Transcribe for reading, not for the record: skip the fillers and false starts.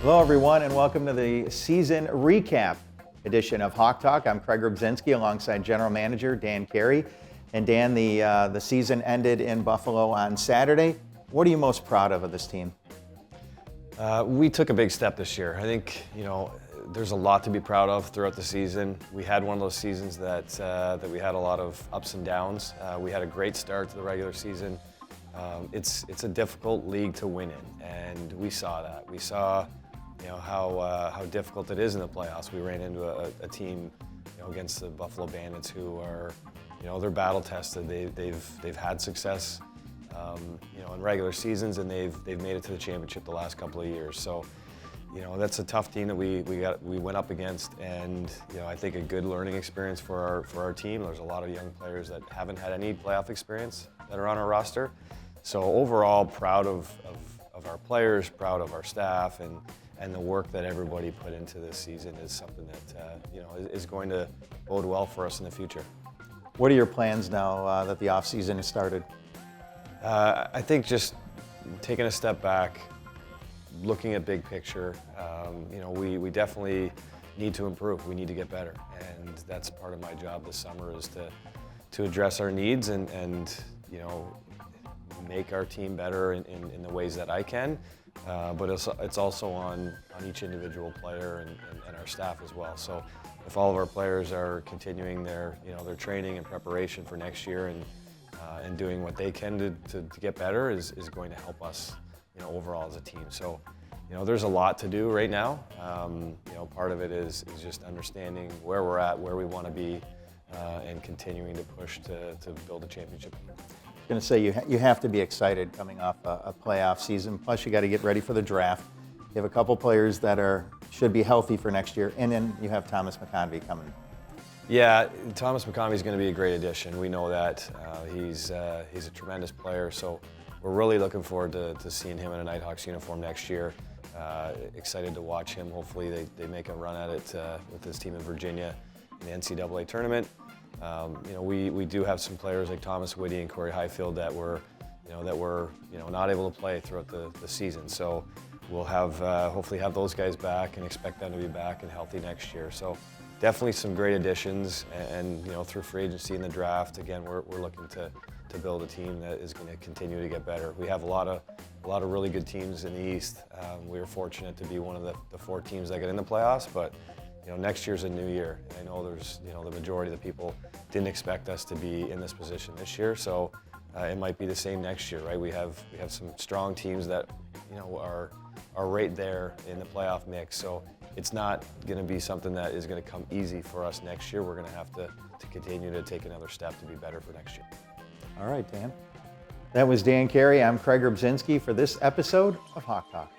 Hello, everyone, and welcome to the season recap edition of Hawk Talk. I'm Craig Rubzinski alongside General Manager Dan Carey. And Dan, the season ended in Buffalo on Saturday. What are you most proud of this team? We took a big step this year. I think, there's a lot to be proud of throughout the season. We had one of those seasons that we had a lot of ups and downs. We had a great start to the regular season. It's a difficult league to win in, and we saw that. We saw how difficult it is in the playoffs. We ran into a team against the Buffalo Bandits who are they're battle tested. They've had success in regular seasons, and they've made it to the championship the last couple of years. So that's a tough team that we went up against, and I think a good learning experience for our team. There's a lot of young players that haven't had any playoff experience that are on our roster. So overall, proud of our players, proud of our staff, and the work that everybody put into this season is something that is going to bode well for us in the future. What are your plans now that the off-season has started? I think just taking a step back, looking at big picture. We definitely need to improve. We need to get better, and that's part of my job this summer is to address our needs and make our team better in the ways that I can. But it's also on each individual player and our staff as well. So if all of our players are continuing their training and preparation for next year and doing what they can to get better is going to help us overall as a team. So there's a lot to do right now. Part of it is just understanding where we're at, where we want to be, and continuing to push to build a championship. I'm going to say you have to be excited coming off a playoff season. Plus, you got to get ready for the draft. You have a couple players that should be healthy for next year, and then you have Thomas McConvey coming. Yeah, Thomas McConvey is going to be a great addition. We know that. He's a tremendous player, so we're really looking forward to seeing him in a Knighthawks uniform next year. Excited to watch him. Hopefully they make a run at it with his team in Virginia in the NCAA tournament. We do have some players like Thomas Whitty and Corey Highfield that were not able to play throughout the season. So we'll hopefully have those guys back and expect them to be back and healthy next year. So definitely some great additions, and through free agency and the draft, again, we're looking to build a team that is going to continue to get better. We have a lot of really good teams in the East. We were fortunate to be one of the 4 teams that got in the playoffs, but next year's a new year. And I know there's the majority of the people didn't expect us to be in this position this year, so it might be the same next year, right? We have some strong teams that are right there in the playoff mix. So it's not going to be something that is going to come easy for us next year. We're going to have to continue to take another step to be better for next year. All right, Dan. That was Dan Carey. I'm Craig Rubzinski for this episode of Hawk Talk.